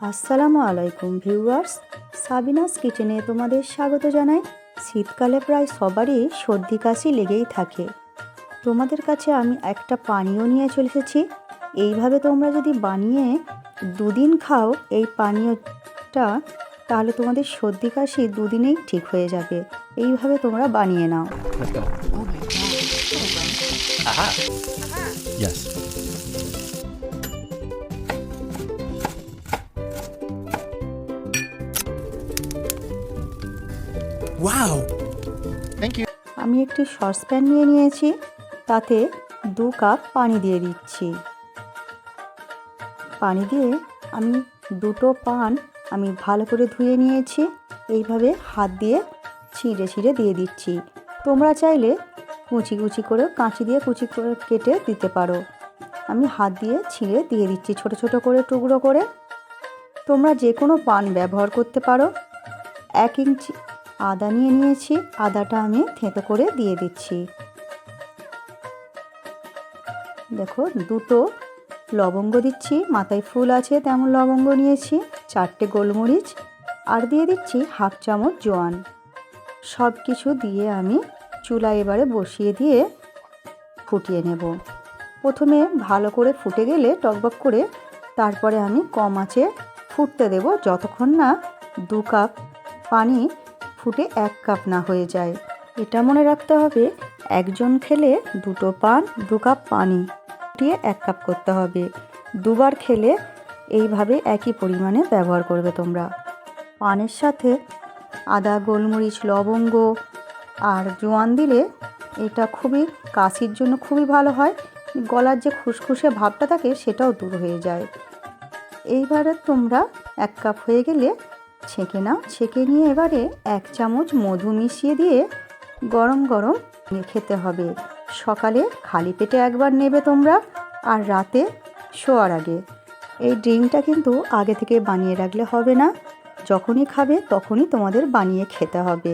আসসালামু আলাইকুম viewers, Sabinus কিচেনে তোমাদের স্বাগত জানাই। শীতকালে প্রায় সবারই সর্দি কাশি লেগেই থাকে। তোমাদের কাছে আমি একটা পানীয় নিয়ে চলে এসেছি। এইভাবে তোমরা যদি বানিয়ে দুদিন খাও এই পানীয়টা, তাহলে তোমাদের সর্দি কাশি দুদিনেই ঠিক হয়ে যাবে। এইভাবে তোমরা বানিয়ে নাও। Let's go. Oh my God. Aha. Yes. Wow. Thank you. আমি একটি সসপ্যান নিয়ে নিয়েছি, তাতে 2 কাপ পানি দিয়ে দিচ্ছি। পানি দিয়ে আমি দুটো পান আমি ভালো করে ধুয়ে নিয়েছি। এইভাবে হাত দিয়ে ছিঁড়ে ছিঁড়ে দিয়ে দিচ্ছি। তোমরা চাইলে কুচি কুচি করে কাঁচি দিয়ে কুচি করে কেটে দিতে পারো। আমি হাত দিয়ে ছিঁড়ে দিয়ে দিচ্ছি ছোট ছোট করে টুকরো করে। তোমরা যে কোনো পান ব্যবহার করতে পারো। 1 ইঞ্চি আদা নিয়ে নিয়েছি, আদাটা আমি থেঁতো করে দিয়ে দিচ্ছি। দেখো, দুটো লবঙ্গ দিচ্ছি, মাথায় ফুল আছে তেমন লবঙ্গ নিয়েছি, 4টে গোলমরিচ, আর দিয়ে দিচ্ছি 1/2 চামচ জোয়ান। সব কিছু দিয়ে আমি চুলা এবারে বসিয়ে দিয়ে ফুটিয়ে নেব। প্রথমে ভালো করে ফুটে গেলে টকবক করে, তারপরে আমি কম আঁচে ফুটতে দেব যতক্ষণ না 2 কাপ পানি ফুটে 1 কাপ না হয়ে যায়। এটা মনে রাখতে হবে, একজন খেলে 2টো পান 2 কাপ পানি ফুটিয়ে 1 কাপ করতে হবে। 2বার খেলে এইভাবে একই পরিমাণে ব্যবহার করবে তোমরা। পানের সাথে আদা, গোলমরিচ, লবঙ্গ আর জোয়ান দিলে এটা খুবই কাশির জন্য খুবই ভালো হয়। গলার যে খুসখুসে ভাবটা থাকে সেটাও দূর হয়ে যায়। এইবারে তোমরা 1 কাপ হয়ে গেলে ছেঁকে নাও। ছেঁকে নিয়ে এবারে 1 চামচ মধু মিশিয়ে দিয়ে গরম গরম খেতে হবে। সকালে খালি পেটে একবার নেবে তোমরা, আর রাতে শোয়ার আগে। এই ড্রিঙ্কটা কিন্তু আগে থেকে বানিয়ে রাখলে হবে না, যখনই খাবে তখনই তোমাদের বানিয়ে খেতে হবে।